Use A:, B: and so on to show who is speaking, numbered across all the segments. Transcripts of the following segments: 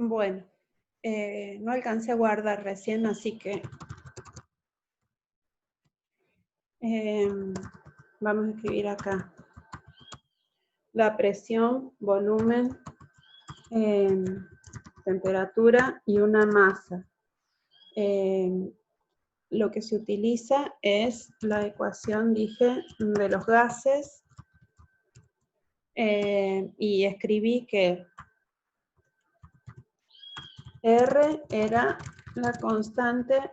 A: Bueno, no alcancé a guardar recién, así que vamos a escribir acá. La presión, volumen, temperatura y una masa. Lo que se utiliza es la ecuación, dije, de los gases, y escribí que R era la constante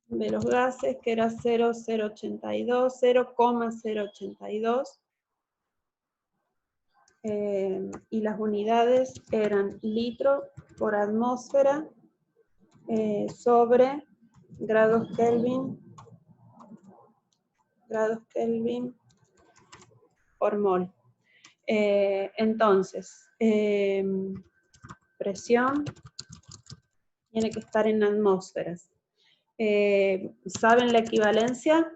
A: de los gases, que era 0,082, y las unidades eran litro por atmósfera sobre grados Kelvin por mol. Entonces, presión tiene que estar en atmósferas. ¿Saben la equivalencia?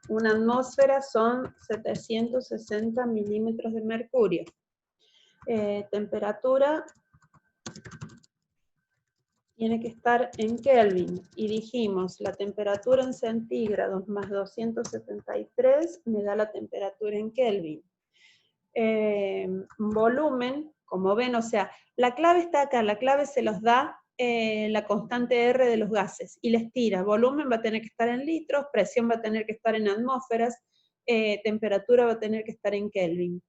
A: Una atmósfera son 760 milímetros de mercurio. Temperatura tiene que estar en Kelvin. Y dijimos, la temperatura en centígrados más 273 me da la temperatura en Kelvin. Volumen, como ven, o sea, la clave está acá, la clave se los da la constante R de los gases, y les tira, volumen va a tener que estar en litros, presión va a tener que estar en atmósferas, temperatura va a tener que estar en Kelvin.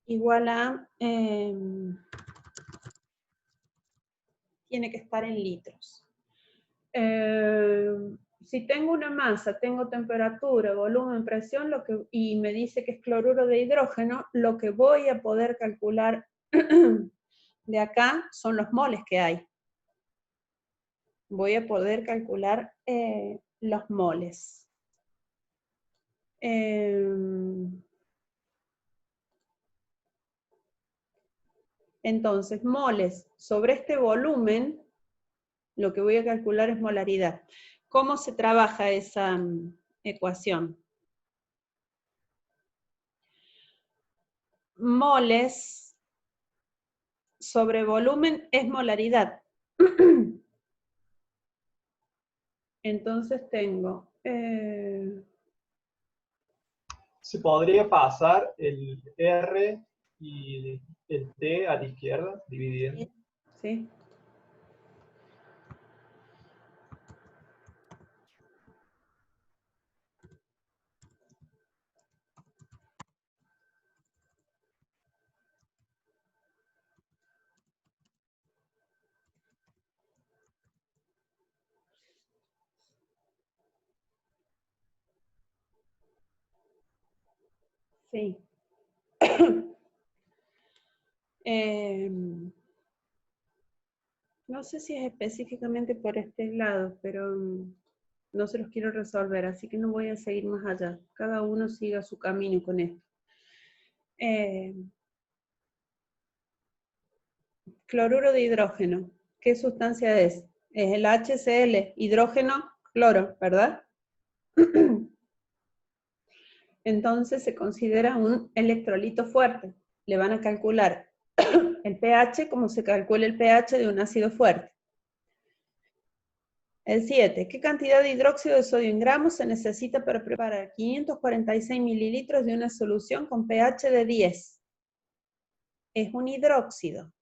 A: Igual a, tiene que estar en litros. Si tengo una masa, tengo temperatura, volumen, presión, y me dice que es cloruro de hidrógeno, lo que voy a poder calcular de acá son los moles que hay. Voy a poder calcular los moles. Entonces, moles sobre este volumen, lo que voy a calcular es molaridad. ¿Cómo se trabaja esa ecuación? Moles sobre volumen es molaridad. Entonces tengo...
B: ¿Se podría pasar el R y el T a la izquierda, dividiendo?
A: Sí. Sí. No sé si es específicamente por este lado, pero no se los quiero resolver, así que no voy a seguir más allá. Cada uno siga su camino con esto. Cloruro de hidrógeno. ¿Qué sustancia es? Es el HCl, hidrógeno, cloro, ¿verdad? Entonces se considera un electrolito fuerte. Le van a calcular el pH como se calcula el pH de un ácido fuerte. El 7. ¿Qué cantidad de hidróxido de sodio en gramos se necesita para preparar 546 mililitros de una solución con pH de 10? Es un hidróxido.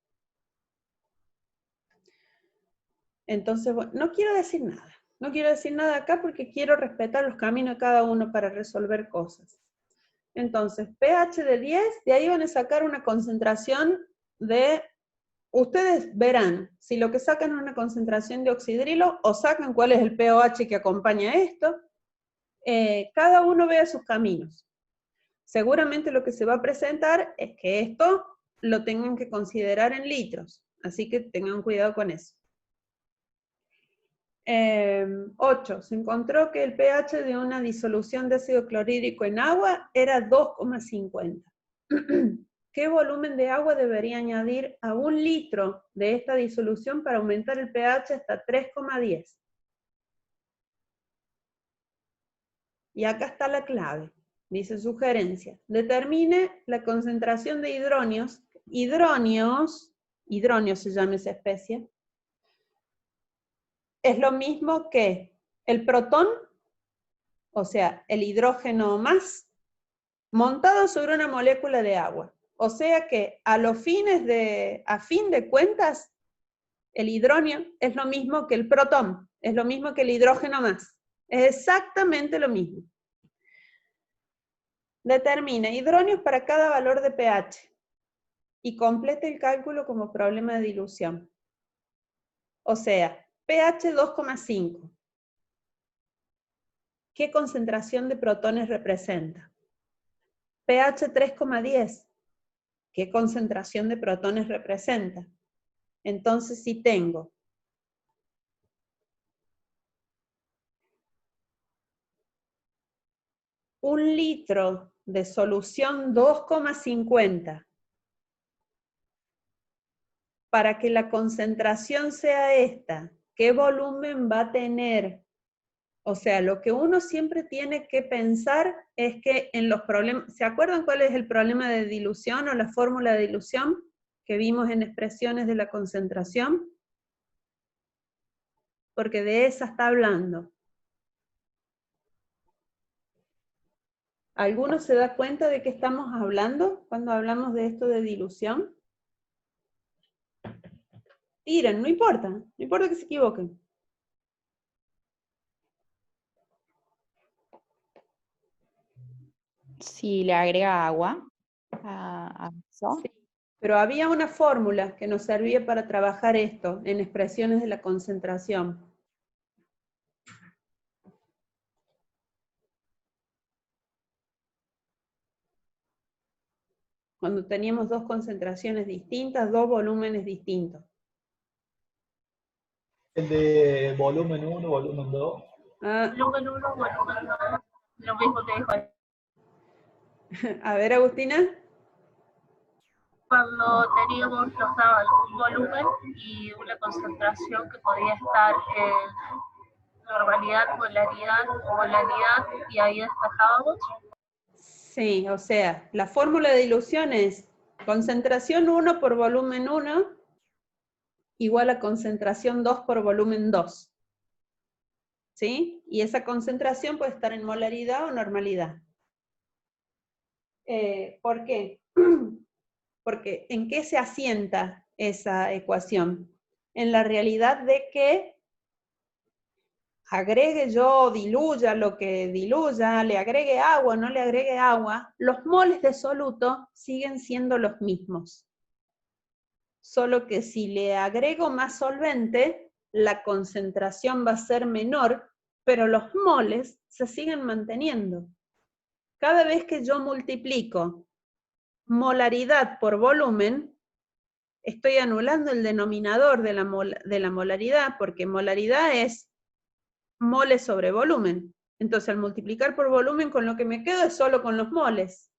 A: Entonces, bueno, no quiero decir nada. No quiero decir nada acá porque quiero respetar los caminos de cada uno para resolver cosas. Entonces, pH de 10, de ahí van a sacar una concentración de... Ustedes verán si lo que sacan es una concentración de oxidrilo o sacan cuál es el pOH que acompaña esto. Cada uno vea sus caminos. Seguramente lo que se va a presentar es que esto lo tengan que considerar en litros, así que tengan cuidado con eso. 8. Se encontró que el pH de una disolución de ácido clorhídrico en agua era 2,50. ¿Qué volumen de agua debería añadir a 1 litro de esta disolución para aumentar el pH hasta 3,10? Y acá está la clave. Dice sugerencia. Determine la concentración de hidronios, hidronios se llama esa especie, es lo mismo que el protón, o sea, el hidrógeno más, montado sobre una molécula de agua. O sea que a fin de cuentas, el hidronio es lo mismo que el protón, es lo mismo que el hidrógeno más. Es exactamente lo mismo. Determina hidronios para cada valor de pH y complete el cálculo como problema de dilución. O sea, pH 2,5. ¿Qué concentración de protones representa? pH 3,10. ¿Qué concentración de protones representa? Entonces, si tengo un litro de solución 2,50, para que la concentración sea esta, ¿qué volumen va a tener? O sea, lo que uno siempre tiene que pensar es que en los problemas, ¿se acuerdan cuál es el problema de dilución o la fórmula de dilución que vimos en expresiones de la concentración? Porque de esa está hablando. ¿Alguno se da cuenta de qué estamos hablando cuando hablamos de esto de dilución? Tiren, no importa que se equivoquen.
C: Si le agrega agua a eso.
A: Sí, pero había una fórmula que nos servía para trabajar esto en expresiones de la concentración. Cuando teníamos dos concentraciones distintas, dos volúmenes distintos.
B: El de volumen 1, volumen 2.
D: Volumen 1, volumen 2. Lo mismo te dijo ahí.
A: A ver, Agustina.
D: Cuando teníamos, nos daban un volumen y una concentración que podía estar en normalidad, molaridad o molalidad, y ahí despejábamos.
A: Sí, o sea, la fórmula de dilución es concentración 1 por volumen 1 igual a concentración 2 por volumen 2. ¿Sí? Y esa concentración puede estar en molaridad o normalidad. ¿Por qué? Porque ¿en qué se asienta esa ecuación? En la realidad de que agregue yo, diluya lo que diluya, le agregue agua, no le agregue agua, los moles de soluto siguen siendo los mismos. Solo que si le agrego más solvente, la concentración va a ser menor, pero los moles se siguen manteniendo. Cada vez que yo multiplico molaridad por volumen, estoy anulando el denominador de la molaridad, porque molaridad es moles sobre volumen. Entonces, al multiplicar por volumen, con lo que me quedo es solo con los moles.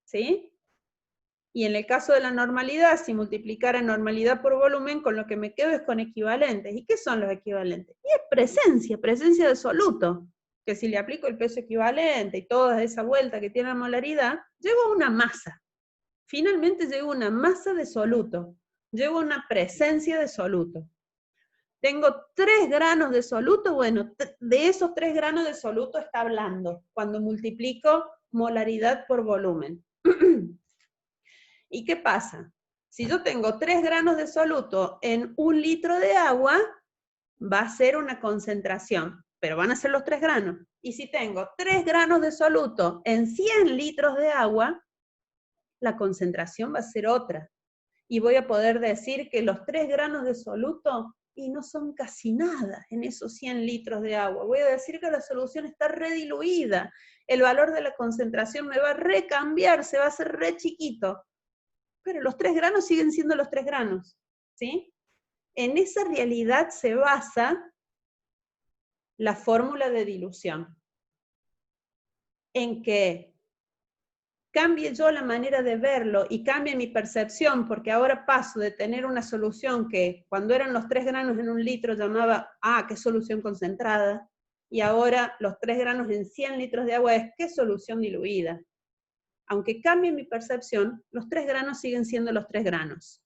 A: ¿Sí? Y en el caso de la normalidad, si multiplicara normalidad por volumen, con lo que me quedo es con equivalentes. ¿Y qué son los equivalentes? Y es presencia de soluto. Que si le aplico el peso equivalente y toda esa vuelta que tiene la molaridad, llego a una masa. Finalmente llego a una masa de soluto. Llego a una presencia de soluto. Tengo 3 granos de soluto, bueno, de esos 3 granos de soluto está hablando cuando multiplico molaridad por volumen. ¿Y qué pasa? Si yo tengo 3 granos de soluto en 1 litro de agua, va a ser una concentración, pero van a ser los 3 granos. Y si tengo 3 granos de soluto en 100 litros de agua, la concentración va a ser otra. Y voy a poder decir que los 3 granos de soluto y no son casi nada en esos 100 litros de agua. Voy a decir que la solución está rediluida. El valor de la concentración me va a recambiar, se va a hacer re chiquito. Pero los 3 granos siguen siendo los 3 granos, ¿sí? En esa realidad se basa la fórmula de dilución. En que cambie yo la manera de verlo y cambie mi percepción, porque ahora paso de tener una solución que cuando eran los 3 granos en 1 litro llamaba, qué solución concentrada, y ahora los 3 granos en 100 litros de agua es, qué solución diluida. aunque cambie mi percepción, los 3 granos siguen siendo los 3 granos.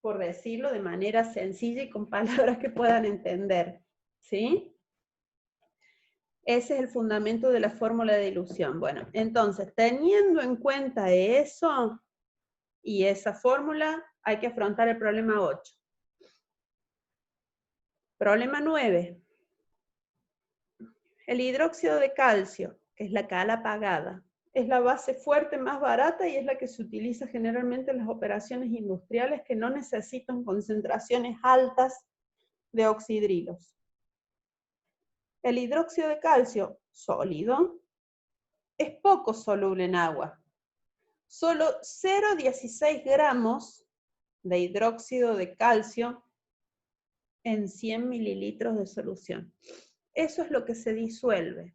A: Por decirlo de manera sencilla y con palabras que puedan entender, ¿sí? Ese es el fundamento de la fórmula de dilución. Bueno, entonces, teniendo en cuenta eso y esa fórmula, hay que afrontar el problema 8. Problema 9. El hidróxido de calcio, que es la cal apagada, es la base fuerte más barata y es la que se utiliza generalmente en las operaciones industriales que no necesitan concentraciones altas de oxidrilos. El hidróxido de calcio sólido es poco soluble en agua. Solo 0,16 gramos de hidróxido de calcio en 100 mililitros de solución. Eso es lo que se disuelve.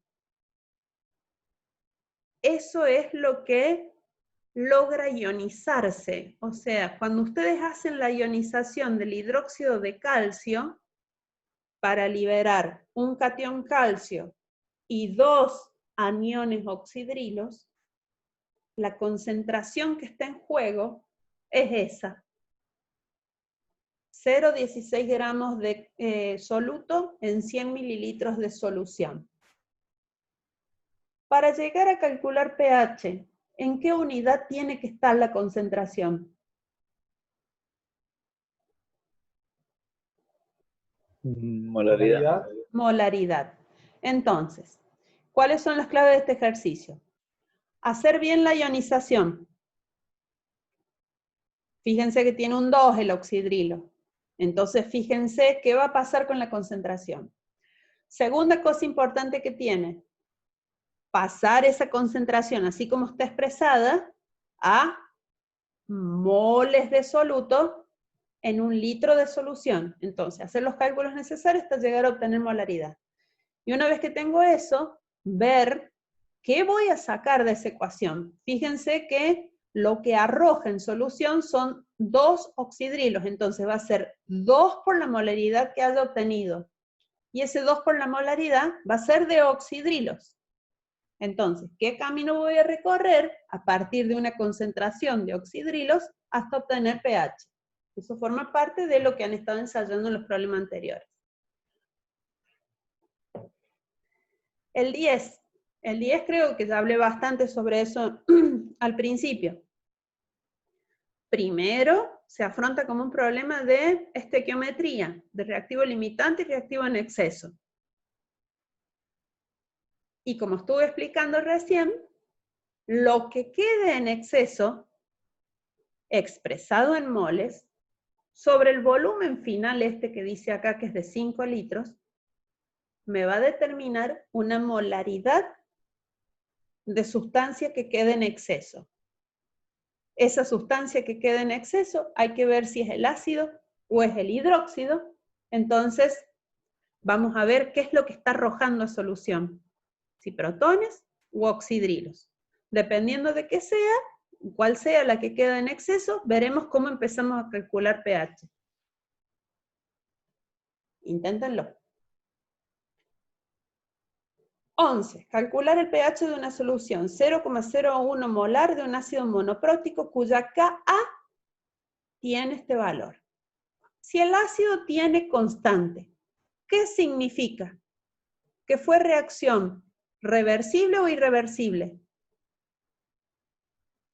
A: Eso es lo que logra ionizarse. O sea, cuando ustedes hacen la ionización del hidróxido de calcio, para liberar un catión calcio y 2 aniones oxidrilos, la concentración que está en juego es esa. 0,16 gramos de soluto en 100 mililitros de solución. Para llegar a calcular pH, ¿en qué unidad tiene que estar la concentración?
E: Molaridad.
A: Molaridad. Entonces, ¿cuáles son las claves de este ejercicio? Hacer bien la ionización. Fíjense que tiene un 2 el oxidrilo. Entonces, fíjense qué va a pasar con la concentración. Segunda cosa importante que tiene, pasar esa concentración, así como está expresada, a moles de soluto en 1 litro de solución. Entonces, hacer los cálculos necesarios hasta llegar a obtener molaridad. Y una vez que tengo eso, ver qué voy a sacar de esa ecuación. Fíjense que lo que arroja en solución son 2 oxidrilos, entonces va a ser 2 por la molaridad que haya obtenido. Y ese 2 por la molaridad va a ser de oxidrilos. Entonces, ¿qué camino voy a recorrer a partir de una concentración de oxidrilos hasta obtener pH? Eso forma parte de lo que han estado ensayando en los problemas anteriores. El 10. El 10 creo que ya hablé bastante sobre eso al principio. Primero, se afronta como un problema de estequiometría, de reactivo limitante y reactivo en exceso. Y como estuve explicando recién, lo que quede en exceso, expresado en moles, sobre el volumen final este que dice acá que es de 5 litros, me va a determinar una molaridad de sustancia que quede en exceso. Esa sustancia que queda en exceso hay que ver si es el ácido o es el hidróxido. Entonces, vamos a ver qué es lo que está arrojando a solución. Si protones u oxidrilos. Dependiendo de qué sea, cuál sea la que queda en exceso, veremos cómo empezamos a calcular pH. Inténtenlo. 11. Calcular el pH de una solución 0,01 molar de un ácido monoprótico cuya Ka tiene este valor. Si el ácido tiene constante, ¿qué significa? ¿Que fue reacción reversible o irreversible?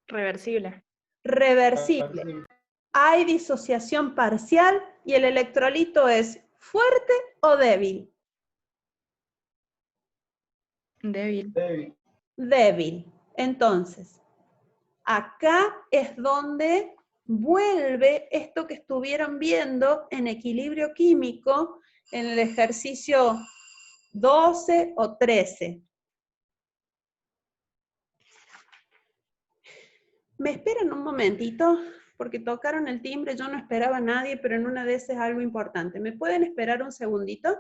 C: Reversible.
A: Reversible. Hay disociación parcial y el electrolito es fuerte o débil.
C: Débil.
A: Débil. Entonces, acá es donde vuelve esto que estuvieron viendo en equilibrio químico en el ejercicio 12 o 13. ¿Me esperan un momentito? Porque tocaron el timbre, yo no esperaba a nadie, pero en una de esas es algo importante. ¿Me pueden esperar un segundito?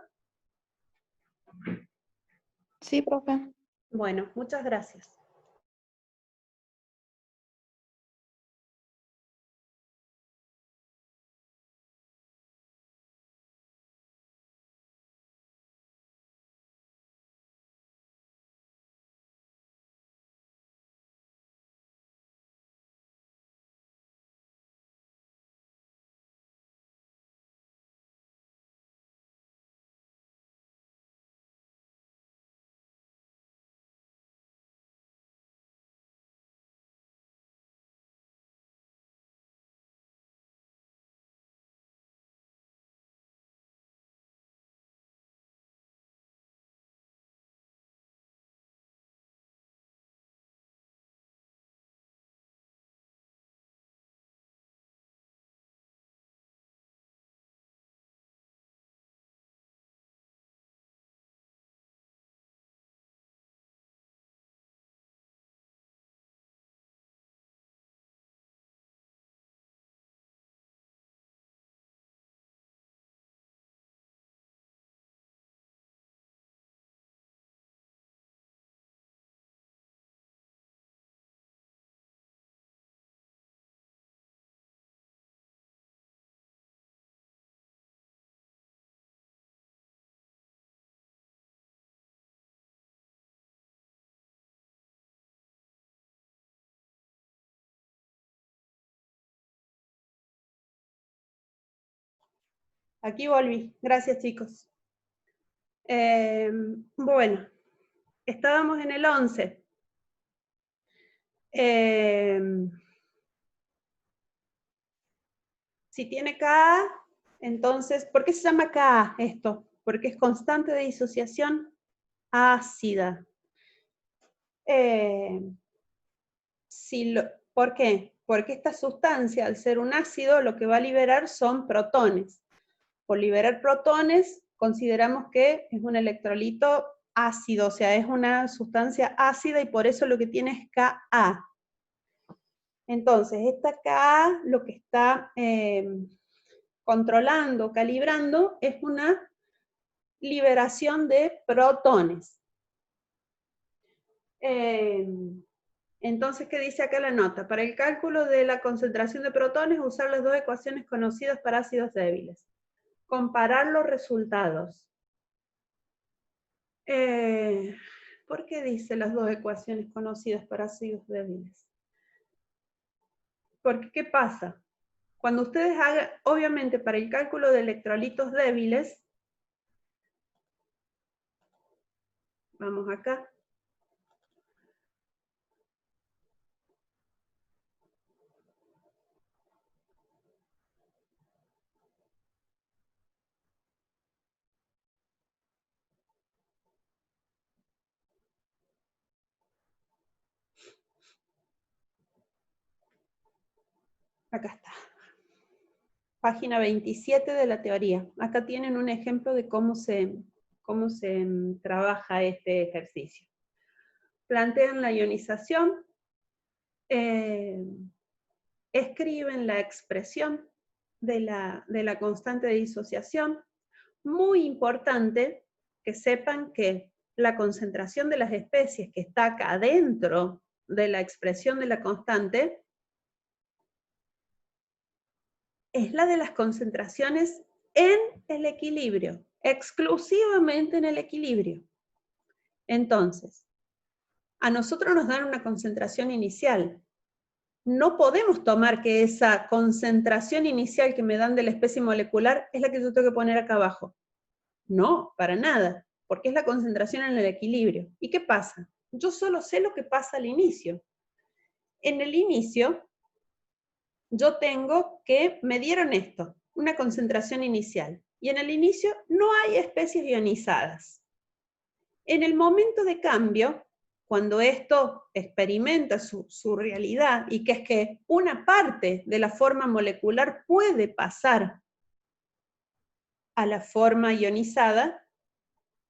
C: Sí, profe.
A: Bueno, muchas gracias. Aquí volví. Gracias, chicos. Bueno, estábamos en el 11. Si tiene Ka, entonces, ¿por qué se llama Ka esto? Porque es constante de disociación ácida. ¿Por qué? Porque esta sustancia, al ser un ácido, lo que va a liberar son protones. Por liberar protones, consideramos que es un electrolito ácido, o sea, es una sustancia ácida y por eso lo que tiene es Ka. Entonces, esta Ka lo que está controlando, calibrando, es una liberación de protones. Entonces, ¿qué dice acá la nota? Para el cálculo de la concentración de protones, usar las dos ecuaciones conocidas para ácidos débiles. Comparar los resultados. ¿Por qué dice las dos ecuaciones conocidas para ácidos débiles? Porque, ¿qué pasa? Cuando ustedes hagan, obviamente para el cálculo de electrolitos débiles, vamos acá. Acá está. Página 27 de la teoría. Acá tienen un ejemplo de cómo se trabaja este ejercicio. Plantean la ionización, escriben la expresión de la constante de disociación. Muy importante que sepan que la concentración de las especies que está acá adentro de la expresión de la constante es la de las concentraciones en el equilibrio, exclusivamente en el equilibrio. Entonces, a nosotros nos dan una concentración inicial. No podemos tomar que esa concentración inicial que me dan de la especie molecular es la que yo tengo que poner acá abajo. No, para nada, porque es la concentración en el equilibrio. ¿Y qué pasa? Yo solo sé lo que pasa al inicio. En el inicio, yo tengo que, me dieron esto, una concentración inicial. Y en el inicio no hay especies ionizadas. En el momento de cambio, cuando esto experimenta su realidad, y que es que una parte de la forma molecular puede pasar a la forma ionizada,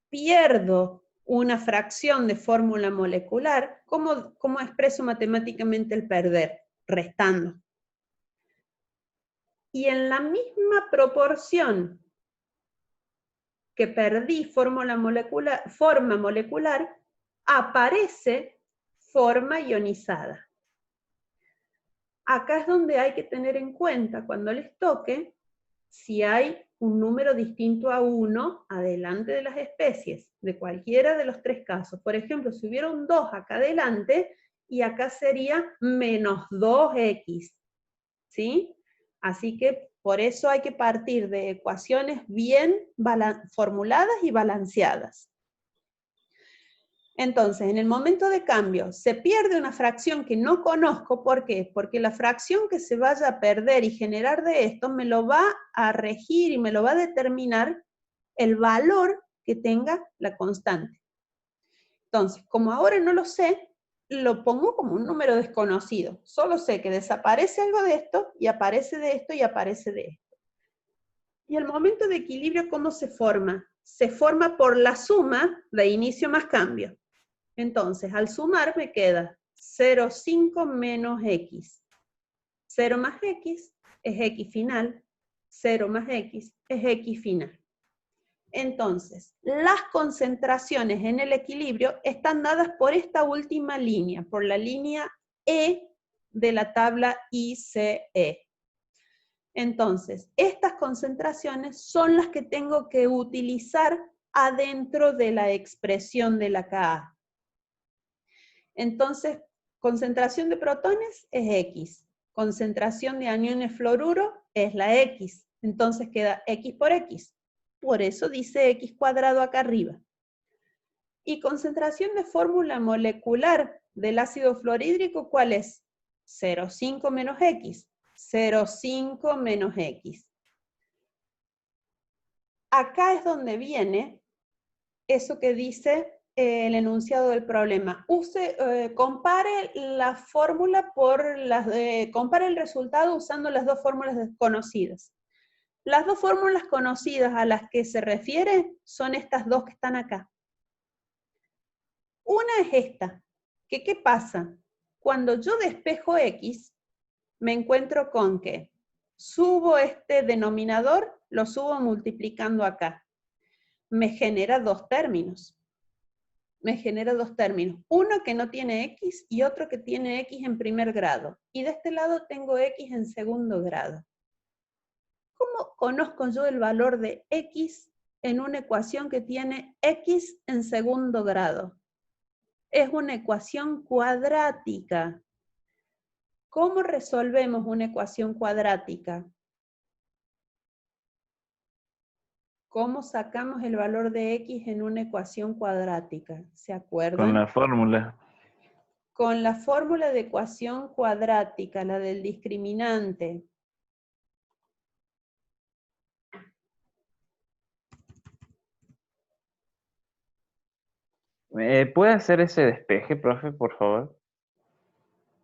A: pierdo una fracción de fórmula molecular, ¿cómo expreso matemáticamente el perder? Restando. Y en la misma proporción que perdí forma molecular, aparece forma ionizada. Acá es donde hay que tener en cuenta, cuando les toque, si hay un número distinto a 1 adelante de las especies, de cualquiera de los tres casos. Por ejemplo, si hubiera un 2 acá adelante, y acá sería menos 2x, ¿sí? Así que por eso hay que partir de ecuaciones bien formuladas y balanceadas. Entonces, en el momento de cambio, se pierde una fracción que no conozco. ¿Por qué? Porque la fracción que se vaya a perder y generar de esto me lo va a regir y me lo va a determinar el valor que tenga la constante. Entonces, como ahora no lo sé, lo pongo como un número desconocido. Solo sé que desaparece algo de esto, y aparece de esto, y aparece de esto. Y el momento de equilibrio, ¿cómo se forma? Se forma por la suma de inicio más cambio. Entonces, al sumar me queda 0,5 menos x. 0 más x es x final. 0 más x es x final. Entonces, las concentraciones en el equilibrio están dadas por esta última línea, por la línea E de la tabla ICE. Entonces, estas concentraciones son las que tengo que utilizar adentro de la expresión de la Ka. Entonces, concentración de protones es X. Concentración de aniones fluoruro es la X. Entonces queda x por x. Por eso dice x cuadrado acá arriba. Y concentración de fórmula molecular del ácido fluorhídrico, ¿cuál es? 0,5 menos x. 0,5 menos x. Acá es donde viene eso que dice el enunciado del problema. Compare la fórmula compare el resultado usando las dos fórmulas conocidas. Las dos fórmulas conocidas a las que se refiere son estas dos que están acá. Una es esta, que ¿qué pasa? Cuando yo despejo x, me encuentro con que subo este denominador, lo subo multiplicando acá. Me genera dos términos. Uno que no tiene x y otro que tiene x en primer grado. Y de este lado tengo x en segundo grado. ¿Cómo conozco yo el valor de x en una ecuación que tiene x en segundo grado? Es una ecuación cuadrática. ¿Cómo resolvemos una ecuación cuadrática? ¿Cómo sacamos el valor de x en una ecuación cuadrática? ¿Se acuerdan?
E: Con la fórmula.
A: Con la fórmula de ecuación cuadrática, la del discriminante.
E: ¿Puede hacer ese despeje, profe, por favor?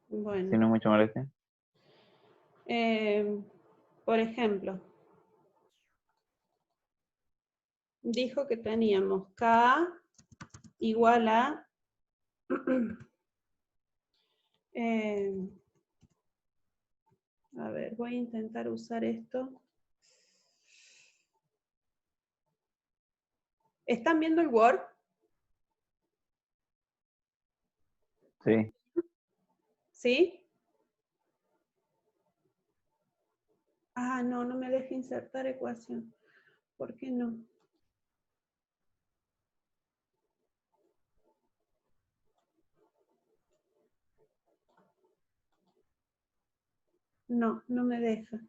A: Bueno.
E: Si no es mucho molestia.
A: Por ejemplo, dijo que teníamos K igual a a ver, voy a intentar usar esto. ¿Están viendo el Word?
E: Sí.
A: ¿Sí? Ah, no me deja insertar ecuación. ¿Por qué no? No me deja.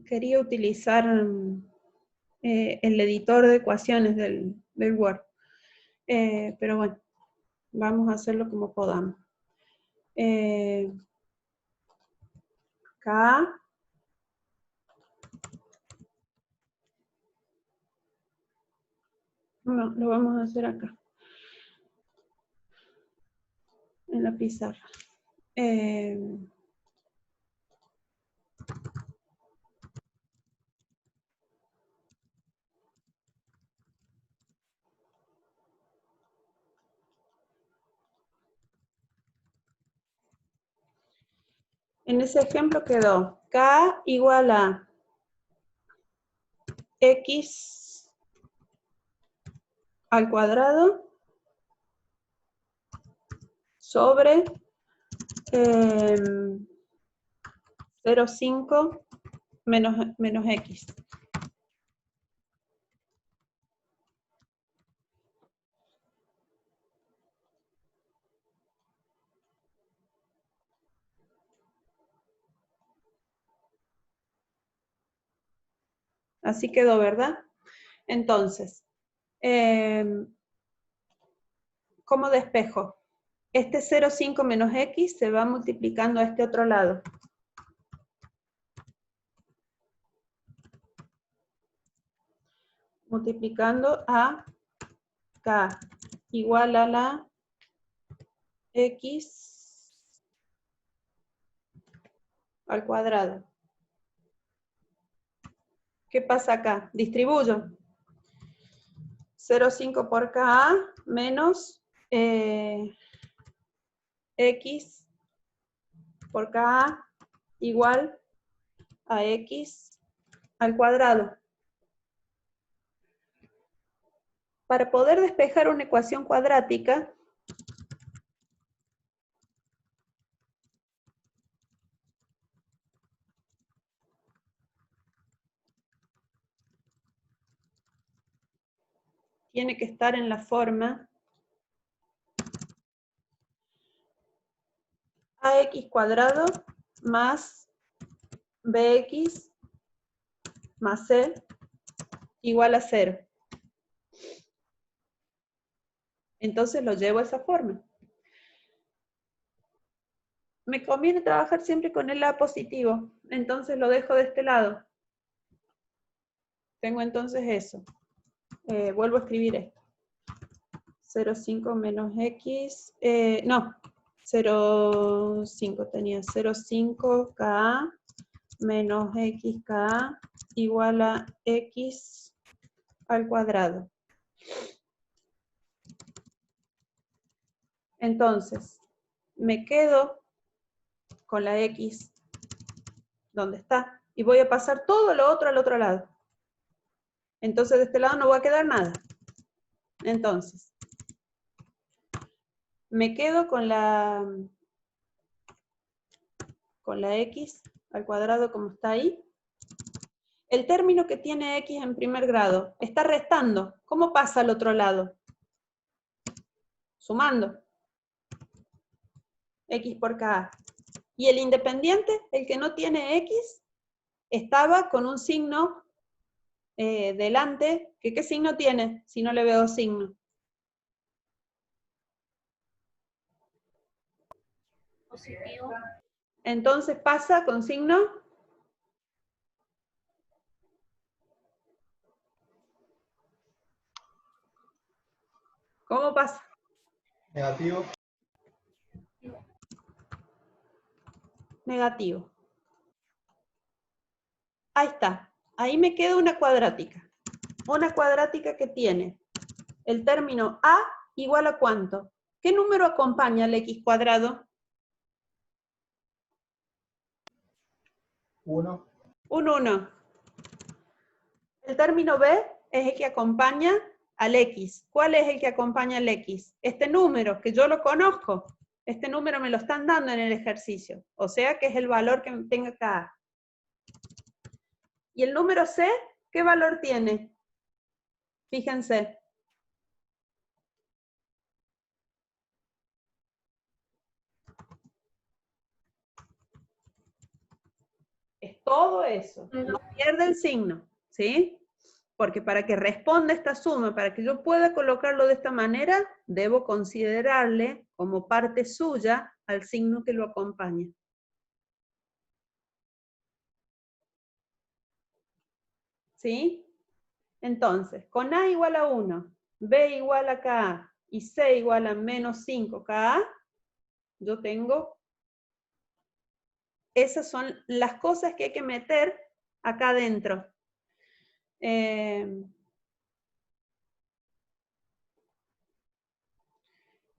A: Quería utilizar el editor de ecuaciones del Word. Pero bueno, vamos a hacerlo como podamos. K. No, lo vamos a hacer acá. En la pizarra. En ese ejemplo quedó K igual a X al cuadrado sobre 0,5 menos X. Así quedó, ¿verdad? Entonces, ¿cómo despejo? Este 0,5 menos X se va multiplicando a este otro lado. Multiplicando a K igual a la X al cuadrado. ¿Qué pasa acá? Distribuyo. 0,5 por Ka menos X por Ka igual a X al cuadrado. Para poder despejar una ecuación cuadrática, tiene que estar en la forma ax cuadrado más bx más c igual a 0. Entonces lo llevo a esa forma. Me conviene trabajar siempre con el A positivo, entonces lo dejo de este lado. Tengo entonces eso. Vuelvo a escribir esto. 0,5 menos x, no, 0,5 tenía 0,5 Ka menos x Ka igual a x al cuadrado. Entonces, me quedo con la x donde está y voy a pasar todo lo otro al otro lado. Entonces de este lado no va a quedar nada. Entonces, me quedo con la x al cuadrado como está ahí. El término que tiene x en primer grado está restando. ¿Cómo pasa al otro lado? Sumando. X por Ka. Y el independiente, el que no tiene x, estaba con un signo delante. ¿Qué signo tiene? Si no le veo signo.
D: Positivo.
A: Entonces pasa con signo ¿cómo pasa?
B: Negativo.
A: Negativo. Ahí está. Ahí me queda una cuadrática. Una cuadrática que tiene el término a igual a ¿cuánto? ¿Qué número acompaña al x cuadrado?
B: 1.
A: Un 1. El término b es el que acompaña al x. ¿Cuál es el que acompaña al x? Este número, que yo lo conozco. Este número me lo están dando en el ejercicio. O sea que es el valor que tenga acá. ¿Y el número c qué valor tiene? Fíjense. Es todo eso. No pierde el signo, ¿sí? Porque para que responda esta suma, para que yo pueda colocarlo de esta manera, debo considerarle como parte suya al signo que lo acompaña. ¿Sí? Entonces, con A igual a 1, B igual a Ka y C igual a menos 5Ka, yo tengo, esas son las cosas que hay que meter acá adentro. En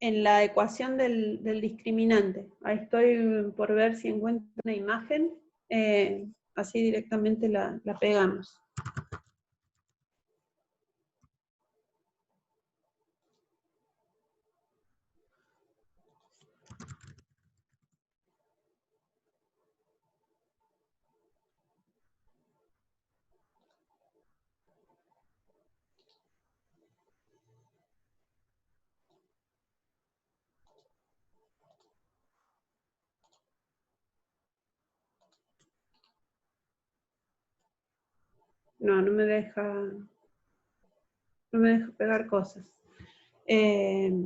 A: la ecuación del discriminante. Ahí estoy por ver si encuentro una imagen, así directamente la pegamos. No me deja pegar cosas. Pero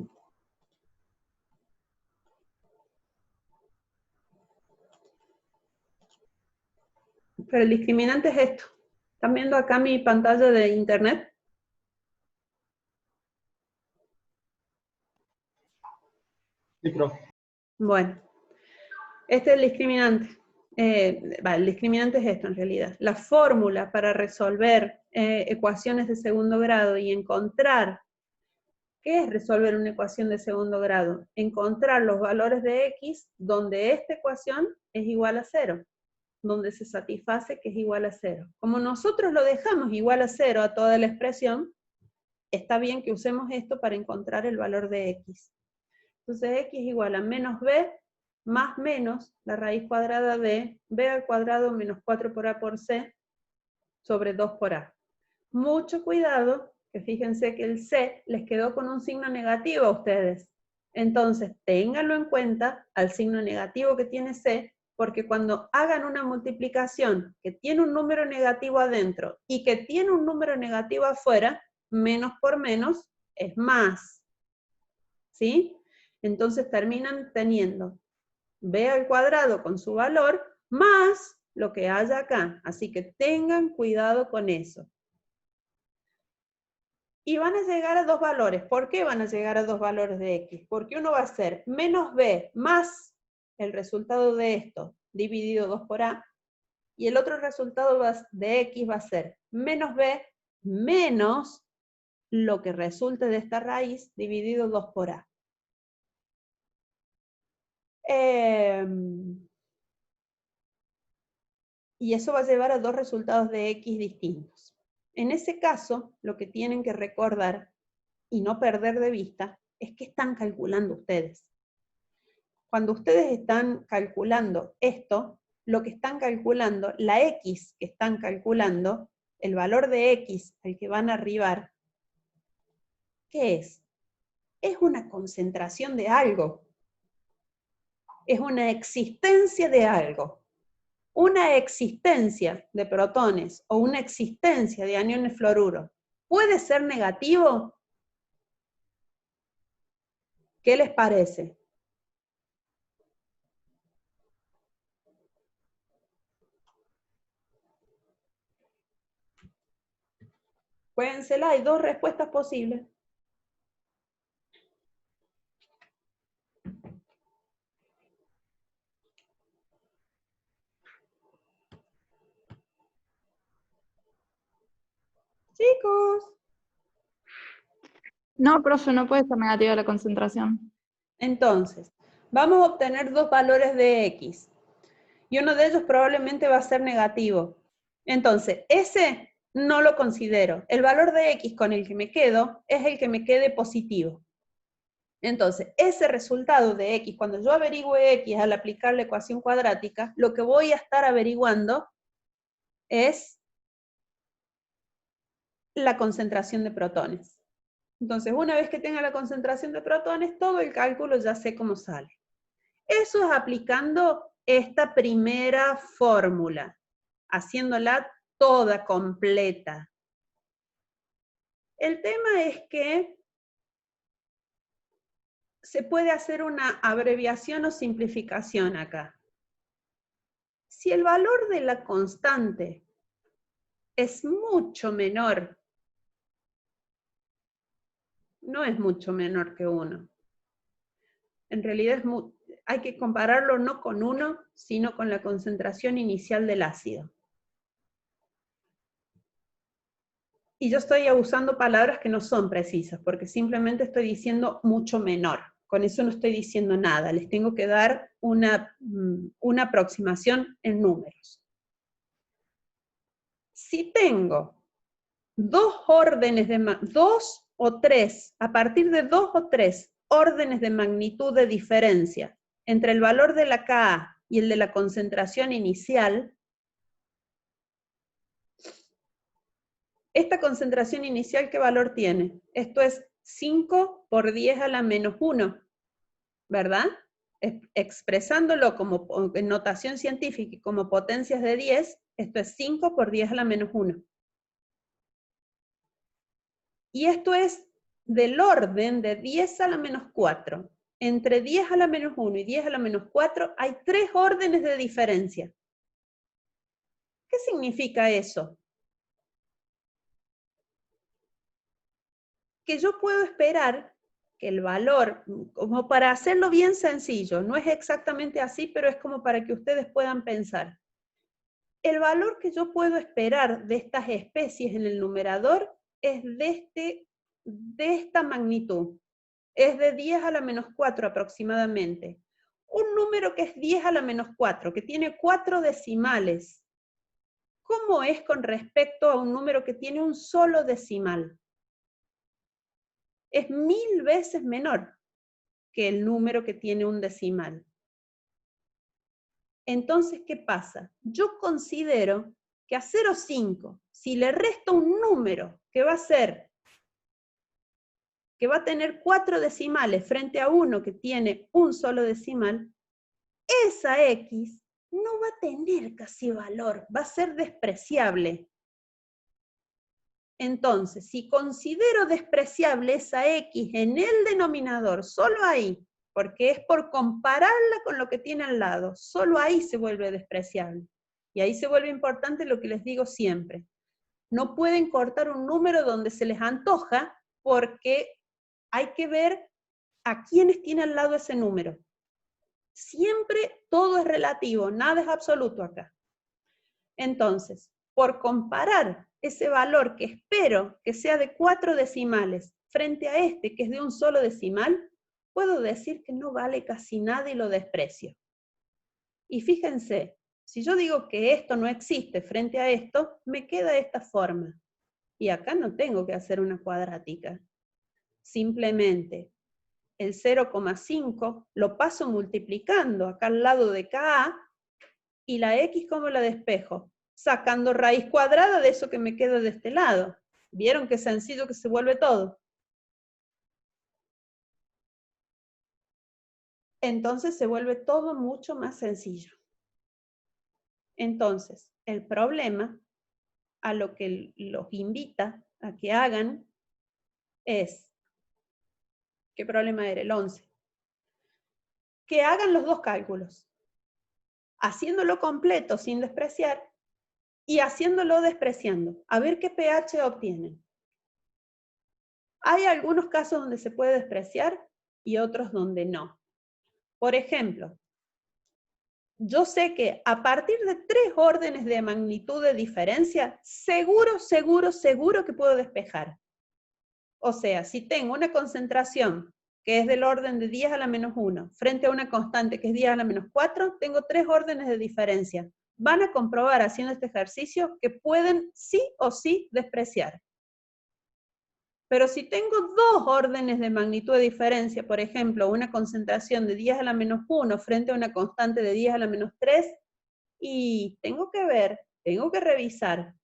A: el discriminante es esto. ¿Están viendo acá mi pantalla de internet?
B: Sí, profe.
A: Bueno, este es el discriminante. El discriminante es esto en realidad. La fórmula para resolver ecuaciones de segundo grado y encontrar, ¿qué es resolver una ecuación de segundo grado? Encontrar los valores de x donde esta ecuación es igual a 0, donde se satisface que es igual a 0. Como nosotros lo dejamos igual a 0 a toda la expresión, está bien que usemos esto para encontrar el valor de x. Entonces x es igual a menos b más menos la raíz cuadrada de b al cuadrado menos 4 por a por c sobre 2 por a. Mucho cuidado, que fíjense que el c les quedó con un signo negativo a ustedes. Entonces, ténganlo en cuenta al signo negativo que tiene c Porque cuando hagan una multiplicación que tiene un número negativo adentro y que tiene un número negativo afuera, menos por menos es más. ¿Sí? Entonces terminan teniendo b al cuadrado con su valor más lo que haya acá. Así que tengan cuidado con eso. Y van a llegar a dos valores. ¿Por qué van a llegar a dos valores de x? Porque uno va a ser menos b más el resultado de esto dividido 2 por a, y el otro resultado de x va a ser menos b menos lo que resulte de esta raíz dividido 2 por a. Y eso va a llevar a dos resultados de x distintos. En ese caso, lo que tienen que recordar y no perder de vista es que están calculando ustedes. Cuando ustedes están calculando esto, lo que están calculando, la x que están calculando, el valor de x al que van a arribar, ¿qué es? Es una concentración de algo. Es una existencia de algo. Una existencia de protones o una existencia de aniones fluoruro, ¿puede ser negativo? ¿Qué les parece? Juéguensela, hay dos respuestas posibles. Chicos.
C: No, profe, no puede ser negativa la concentración.
A: Entonces, vamos a obtener dos valores de x. Y uno de ellos probablemente va a ser negativo. Entonces, ese no lo considero. El valor de x con el que me quedo es el que me quede positivo. Entonces, ese resultado de x, cuando yo averigüe x al aplicar la ecuación cuadrática, lo que voy a estar averiguando es la concentración de protones. Entonces, una vez que tenga la concentración de protones, todo el cálculo ya sé cómo sale. Eso es aplicando esta primera fórmula, haciéndola toda completa. El tema es que se puede hacer una abreviación o simplificación acá. Si el valor de la constante es mucho menor, no es mucho menor que 1. En realidad hay que compararlo no con 1, sino con la concentración inicial del ácido. Y yo estoy usando palabras que no son precisas, porque simplemente estoy diciendo mucho menor. Con eso no estoy diciendo nada, les tengo que dar una aproximación en números. Si tengo dos o tres, a partir de 2 o 3 órdenes de magnitud de diferencia entre el valor de la Ka y el de la concentración inicial, esta concentración inicial, ¿qué valor tiene? Esto es 5 por 10 a la menos 1, ¿verdad? Expresándolo como en notación científica y como potencias de 10, esto es 5 por 10 a la menos 1. Y esto es del orden de 10 a la menos 4. Entre 10 a la menos 1 y 10 a la menos 4 hay 3 órdenes de diferencia. ¿Qué significa eso? Que yo puedo esperar que el valor, como para hacerlo bien sencillo, no es exactamente así, pero es como para que ustedes puedan pensar. El valor que yo puedo esperar de estas especies en el numerador es de esta magnitud. Es de 10 a la menos 4 aproximadamente. Un número que es 10 a la menos 4, que tiene 4 decimales. ¿Cómo es con respecto a un número que tiene un solo decimal? Es 1000 veces menor que el número que tiene un decimal. Entonces, ¿qué pasa? Yo considero que a 0,5, si le resto un número que va a tener 4 decimales frente a uno que tiene un solo decimal, esa X no va a tener casi valor, va a ser despreciable. Entonces, si considero despreciable esa X en el denominador, solo ahí, porque es por compararla con lo que tiene al lado, solo ahí se vuelve despreciable. Y ahí se vuelve importante lo que les digo siempre. No pueden cortar un número donde se les antoja, porque hay que ver a quiénes tiene al lado ese número. Siempre todo es relativo, nada es absoluto acá. Entonces, por comparar ese valor que espero que sea de 4 decimales frente a este que es de un solo decimal, puedo decir que no vale casi nada y lo desprecio. Y fíjense, si yo digo que esto no existe frente a esto, me queda de esta forma. Y acá no tengo que hacer una cuadrática. Simplemente el 0,5 lo paso multiplicando acá al lado de KA, y la X, ¿cómo la despejo? Sacando raíz cuadrada de eso que me queda de este lado. ¿Vieron qué sencillo que se vuelve todo? Entonces se vuelve todo mucho más sencillo. Entonces, el problema a lo que los invita a que hagan es, ¿qué problema era? El 11. Que hagan los dos cálculos, haciéndolo completo sin despreciar y haciéndolo despreciando, a ver qué pH obtienen. Hay algunos casos donde se puede despreciar y otros donde no. Por ejemplo, yo sé que a partir de 3 órdenes de magnitud de diferencia, seguro que puedo despejar. O sea, si tengo una concentración que es del orden de 10 a la menos 1, frente a una constante que es 10 a la menos 4, tengo 3 órdenes de diferencia. Van a comprobar haciendo este ejercicio que pueden sí o sí despreciar. Pero si tengo 2 órdenes de magnitud de diferencia, por ejemplo, una concentración de 10 a la menos 1 frente a una constante de 10 a la menos 3, y tengo que ver, tengo que revisar,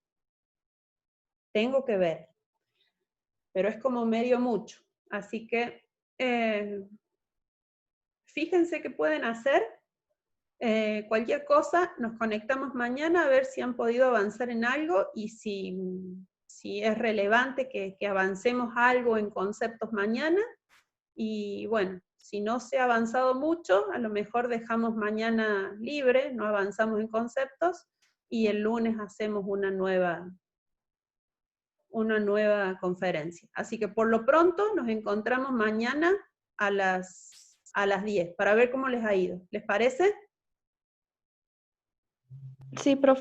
A: tengo que ver. Pero es como medio mucho. Así que fíjense qué pueden hacer. Cualquier cosa, nos conectamos mañana a ver si han podido avanzar en algo y si es relevante que avancemos algo en conceptos mañana. Y bueno, si no se ha avanzado mucho, a lo mejor dejamos mañana libre, no avanzamos en conceptos, y el lunes hacemos una nueva conferencia. Así que por lo pronto nos encontramos mañana a las 10 para ver cómo les ha ido. ¿Les parece?
C: Sí, profe.